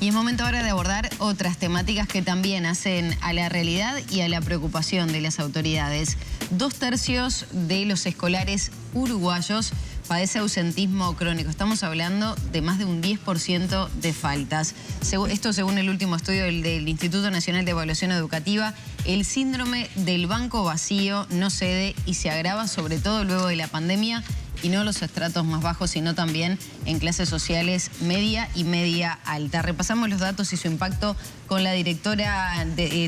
Y es momento ahora de abordar otras temáticas que también hacen a la realidad y a la preocupación de las autoridades. 2/3 de los escolares uruguayos padece ausentismo crónico. Estamos hablando de más de un 10% de faltas. Esto según el último estudio del Instituto Nacional de Evaluación Educativa. El síndrome del banco vacío no cede y se agrava sobre todo luego de la pandemia, y no los estratos más bajos, sino también en clases sociales media y media alta. Repasamos los datos y su impacto con la directora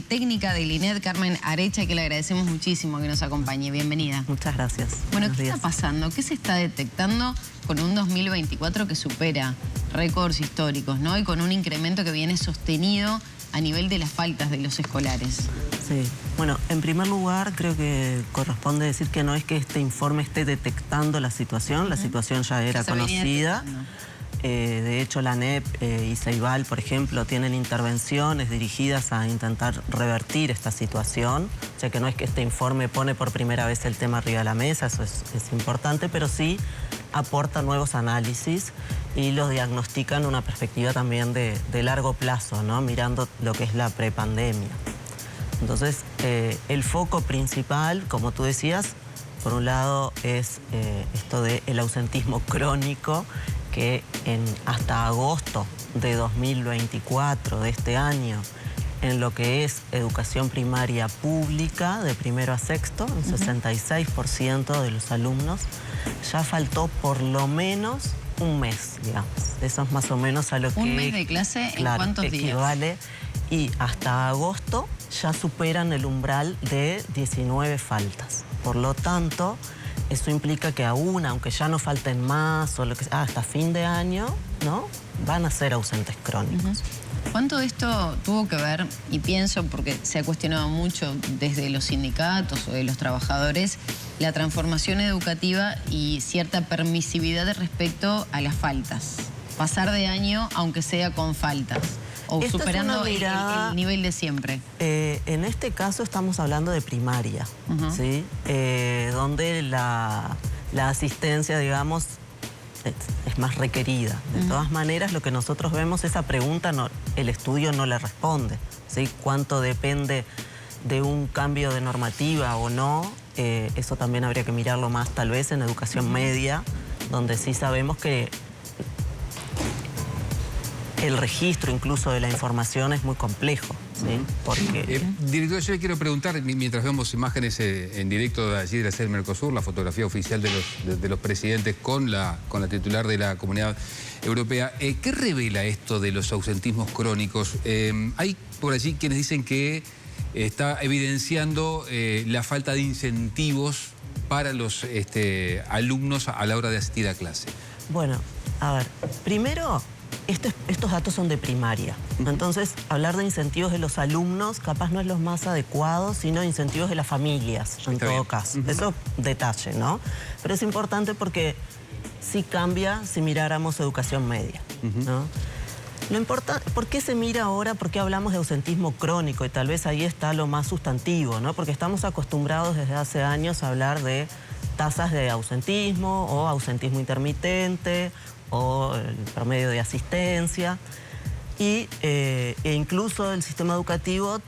técnica del INED, Carmen Arecha, que le agradecemos muchísimo que nos acompañe. Bienvenida. Muchas gracias. Bueno, ¿qué está pasando? ¿Qué se está detectando con un 2024 que supera récords históricos, ¿no? Y con un incremento que viene sostenido a nivel de las faltas de los escolares? Sí, bueno, en primer lugar creo que corresponde decir que no es que este informe esté detectando la situación ya era conocida. De hecho, la ANEP y Ceibal, por ejemplo, tienen intervenciones dirigidas a intentar revertir esta situación. O sea que no es que este informe pone por primera vez el tema arriba de la mesa, eso es importante, pero sí aporta nuevos análisis y los diagnostica en una perspectiva también de largo plazo, ¿no? Mirando lo que es la prepandemia. Entonces, el foco principal, como tú decías, por un lado es esto del ausentismo crónico, que hasta agosto de 2024, de este año, en lo que es educación primaria pública, de primero a sexto, un 66% de los alumnos, ya faltó por lo menos un mes, digamos. Eso es más o menos a lo que... ¿Un mes de clase en cuántos días? Equivale, y hasta agosto ya superan el umbral de 19 faltas. Por lo tanto, eso implica que aún, aunque ya no falten más, o lo que sea, hasta fin de año, ¿no?, van a ser ausentes crónicos. ¿Cuánto de esto tuvo que ver, y pienso porque se ha cuestionado mucho desde los sindicatos o de los trabajadores, la transformación educativa y cierta permisividad respecto a las faltas? Pasar de año aunque sea con faltas, o superando el nivel de siempre. En este caso estamos hablando de primaria, ¿sí? Donde la asistencia, digamos, es más requerida. De todas maneras, lo que nosotros vemos, esa pregunta, el estudio no le responde, ¿sí? ¿Cuánto depende de un cambio de normativa o no? Eso también habría que mirarlo más tal vez en educación media, donde sí sabemos que el registro incluso de la información es muy complejo, ¿sí? Porque... Director, yo le quiero preguntar, mientras vemos imágenes en directo de allí de la sede del Mercosur, la fotografía oficial de los presidentes con la titular de la Comunidad Europea, ¿qué revela esto de los ausentismos crónicos? Hay por allí quienes dicen que está evidenciando la falta de incentivos para los alumnos a la hora de asistir a clase. Bueno, a ver, primero... Estos datos son de primaria, entonces hablar de incentivos de los alumnos capaz no es lo más adecuado, sino incentivos de las familias, en todo caso. Eso detalle, ¿no? Pero es importante porque sí cambia si miráramos educación media, ¿no? Lo importante, ¿por qué se mira ahora? ¿Por qué hablamos de ausentismo crónico? Y tal vez ahí está lo más sustantivo, ¿no? Porque estamos acostumbrados desde hace años a hablar de tasas de ausentismo o ausentismo intermitente o el promedio de asistencia, y incluso el sistema educativo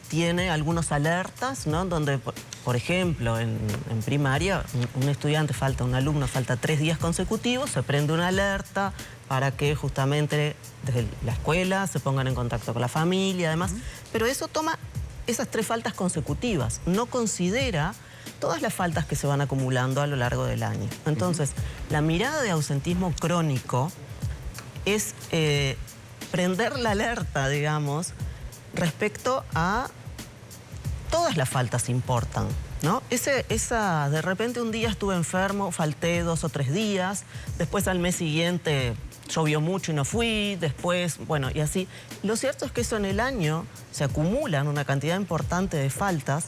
tiene algunas alertas, ¿no? Donde, por ejemplo, en primaria, un alumno falta 3 días consecutivos, se prende una alerta para que justamente desde la escuela se pongan en contacto con la familia, además, pero eso toma esas 3 faltas consecutivas, no considera todas las faltas que se van acumulando a lo largo del año. Entonces, la mirada de ausentismo crónico es prender la alerta, digamos, respecto a todas las faltas importan, ¿no? De repente un día estuve enfermo, falté 2 o 3 días, después al mes siguiente llovió mucho y no fui, después, bueno, y así. Lo cierto es que eso en el año se acumulan una cantidad importante de faltas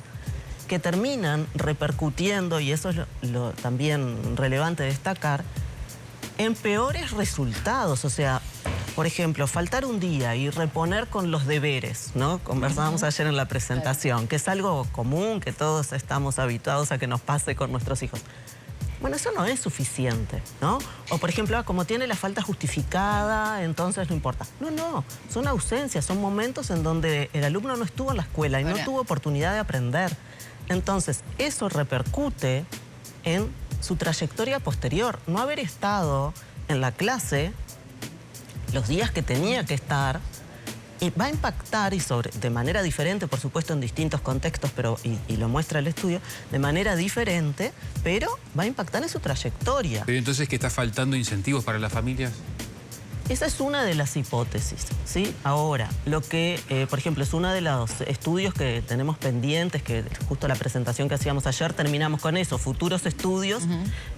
que terminan repercutiendo, y eso es lo también relevante destacar, en peores resultados. O sea, por ejemplo, faltar un día y reponer con los deberes, ¿no? Conversábamos ayer en la presentación, que es algo común, que todos estamos habituados a que nos pase con nuestros hijos. Bueno, eso no es suficiente, ¿no? O, por ejemplo, como tiene la falta justificada, entonces no importa. No, son ausencias, son momentos en donde el alumno no estuvo en la escuela y no tuvo oportunidad de aprender. Entonces, eso repercute en su trayectoria posterior. No haber estado en la clase los días que tenía que estar y va a impactar, de manera diferente, por supuesto, en distintos contextos, y lo muestra el estudio, de manera diferente, pero va a impactar en su trayectoria. Pero entonces, ¿qué está faltando incentivos para las familias? Esa es una de las hipótesis, ¿sí? Ahora, lo que, por ejemplo, es uno de los estudios que tenemos pendientes, que justo la presentación que hacíamos ayer terminamos con eso, futuros estudios,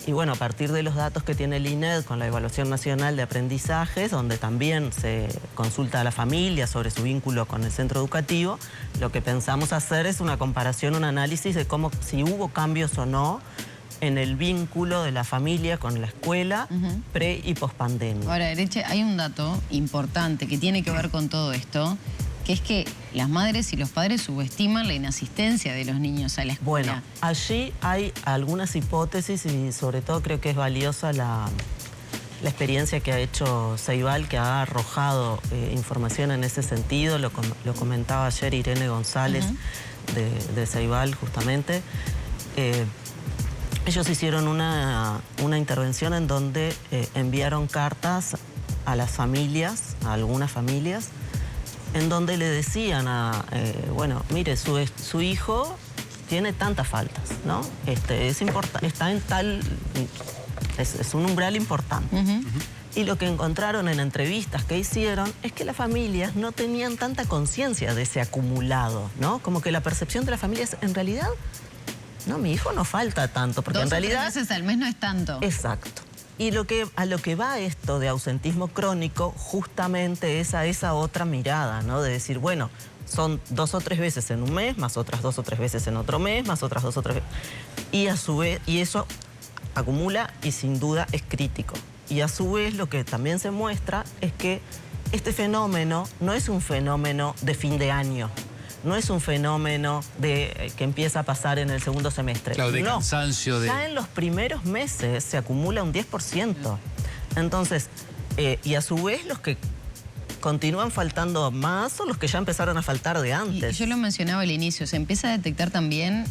y bueno, a partir de los datos que tiene el INED con la Evaluación Nacional de Aprendizajes, donde también se consulta a la familia sobre su vínculo con el centro educativo, lo que pensamos hacer es una comparación, un análisis de cómo, si hubo cambios o no en el vínculo de la familia con la escuela pre- y pospandemia. Ahora, Ereche, hay un dato importante que tiene que ver con todo esto, que es que las madres y los padres subestiman la inasistencia de los niños a la escuela. Bueno, allí hay algunas hipótesis y sobre todo creo que es valiosa la experiencia que ha hecho Ceibal, que ha arrojado información en ese sentido. Lo comentaba ayer Irene González de Ceibal, justamente. Ellos hicieron una intervención en donde enviaron cartas a las familias, a algunas familias, en donde le decían bueno, mire, su hijo tiene tantas faltas, ¿no? Está en tal... Es un umbral importante. Y lo que encontraron en entrevistas que hicieron es que las familias no tenían tanta conciencia de ese acumulado, ¿no? Como que la percepción de las familias, en realidad, no, mi hijo no falta tanto, porque 2 en realidad... 3 veces al mes no es tanto. Exacto. Y a lo que va esto de ausentismo crónico justamente es a esa otra mirada, ¿no? De decir, bueno, son 2 o 3 veces en un mes, más otras 2 o 3 veces en otro mes, más otras 2 o 3 veces. Y a su vez, y eso acumula y sin duda es crítico. Y a su vez lo que también se muestra es que este fenómeno no es un fenómeno de fin de año. No es un fenómeno que empieza a pasar en el segundo semestre. Claro, de cansancio. Ya en los primeros meses se acumula un 10%. Entonces, y a su vez los que continúan faltando más son los que ya empezaron a faltar de antes. Y yo lo mencionaba al inicio, se empieza a detectar también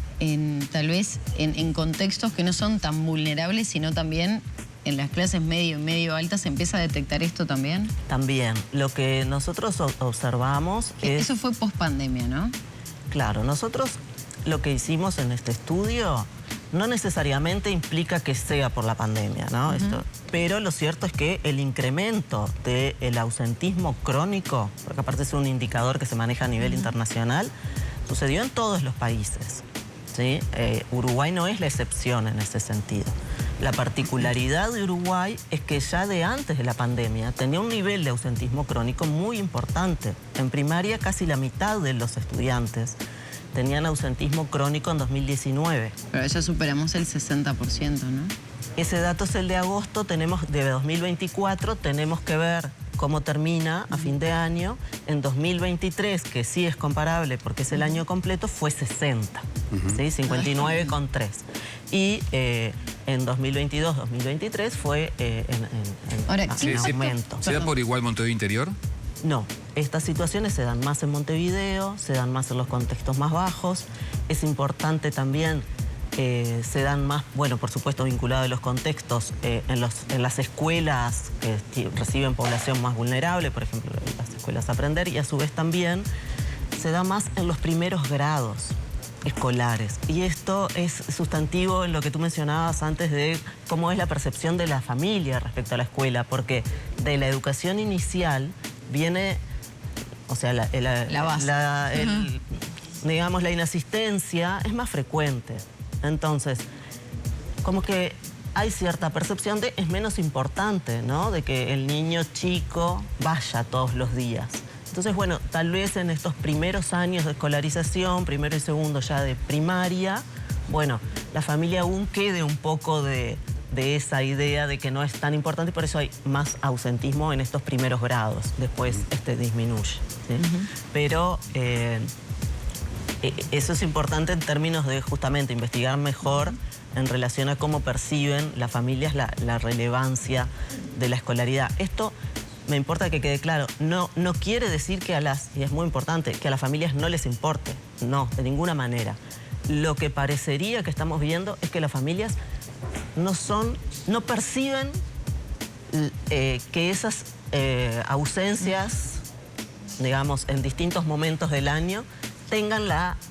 tal vez en contextos que no son tan vulnerables, sino también en las clases medio y medio altas. ¿Se empieza a detectar esto también? También. Lo que nosotros observamos es... Eso fue post-pandemia, ¿no? Claro. Nosotros lo que hicimos en este estudio no necesariamente implica que sea por la pandemia, ¿no? Pero lo cierto es que el incremento del ausentismo crónico, porque aparte es un indicador que se maneja a nivel internacional, sucedió en todos los países, ¿sí? Uruguay no es la excepción en ese sentido. La particularidad de Uruguay es que ya de antes de la pandemia tenía un nivel de ausentismo crónico muy importante. En primaria casi la mitad de los estudiantes tenían ausentismo crónico en 2019. Pero ya superamos el 60%, ¿no? Ese dato es el de agosto, tenemos de 2024, tenemos que ver cómo termina a fin de año. En 2023, que sí es comparable porque es el año completo, fue 60, ¿sí? 59,3. Y en 2022-2023 fue en aumento. ¿Se da por igual Montevideo Interior? No, estas situaciones se dan más en Montevideo, se dan más en los contextos más bajos. Es importante también, se dan más, bueno, por supuesto vinculado a los contextos, en las escuelas que reciben población más vulnerable, por ejemplo, las escuelas Aprender, y a su vez también se da más en los primeros grados escolares. Y esto es sustantivo en lo que tú mencionabas antes de cómo es la percepción de la familia respecto a la escuela, porque de la educación inicial viene, o sea, la base. Digamos, la inasistencia es más frecuente. Entonces, como que hay cierta percepción de es menos importante, ¿no? De que el niño chico vaya todos los días. Entonces, bueno, tal vez en estos primeros años de escolarización, primero y segundo ya de primaria, bueno, la familia aún quede un poco de esa idea de que no es tan importante y por eso hay más ausentismo en estos primeros grados. Después disminuye, ¿sí? Pero eso es importante en términos de justamente investigar mejor en relación a cómo perciben las familias la relevancia de la escolaridad. Esto me importa que quede claro, no quiere decir que y es muy importante, que a las familias no les importe, no, de ninguna manera. Lo que parecería que estamos viendo es que las familias no perciben que esas ausencias, digamos, en distintos momentos del año, tengan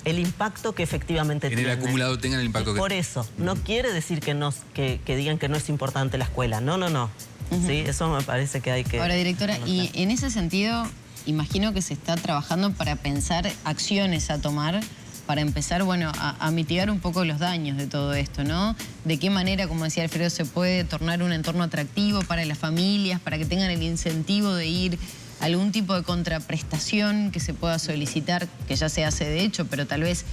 el impacto que efectivamente tienen. En el acumulado tengan el impacto que... Por eso, no quiere decir que digan que no es importante la escuela, no. ¿Sí? Eso me parece que hay que... Ahora, directora, y en ese sentido, imagino que se está trabajando para pensar acciones a tomar para empezar, bueno, a mitigar un poco los daños de todo esto, ¿no? De qué manera, como decía Alfredo, se puede tornar un entorno atractivo para las familias, para que tengan el incentivo de ir a algún tipo de contraprestación que se pueda solicitar, que ya se hace de hecho, pero tal vez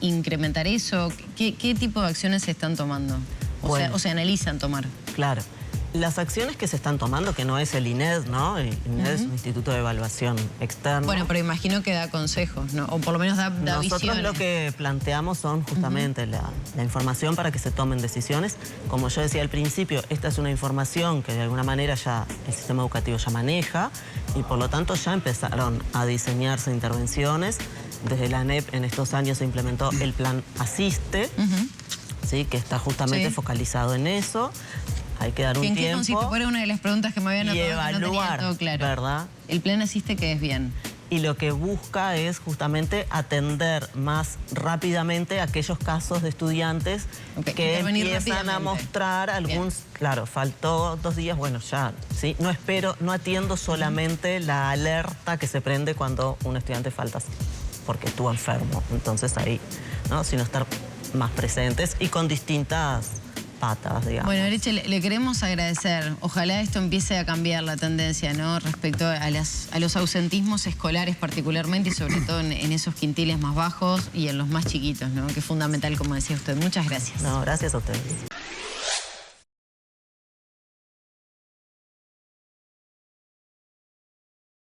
incrementar eso. ¿Qué tipo de acciones se están tomando? O se analizan tomar. Claro. Las acciones que se están tomando, que no es el INED, ¿no? El INED es un instituto de evaluación externo. Bueno, pero imagino que da consejos, ¿no? O por lo menos da visiones. Nosotros lo que planteamos son justamente la información para que se tomen decisiones. Como yo decía al principio, esta es una información que de alguna manera ya el sistema educativo ya maneja y por lo tanto ya empezaron a diseñarse intervenciones. Desde la ANEP en estos años se implementó el plan Asiste, ¿sí? Que está justamente focalizado en eso. Hay que dar un tiempo. ¿En qué consiste? Fue una de las preguntas que me habían notado, evaluar, que no tenía todo claro. ¿Verdad? El plan Asiste que es bien. Y lo que busca es justamente atender más rápidamente aquellos casos de estudiantes que empiezan a mostrar claro, faltó 2 días, bueno, ya, ¿sí? No atiendo solamente la alerta que se prende cuando un estudiante falta porque estuvo enfermo. Entonces ahí, ¿no? Sino estar más presentes y con distintas patas, digamos. Bueno, Ereche, le queremos agradecer. Ojalá esto empiece a cambiar la tendencia, ¿no? Respecto a los ausentismos escolares particularmente y sobre todo en esos quintiles más bajos y en los más chiquitos, ¿no? Que es fundamental, como decía usted. Muchas gracias. No, gracias a ustedes.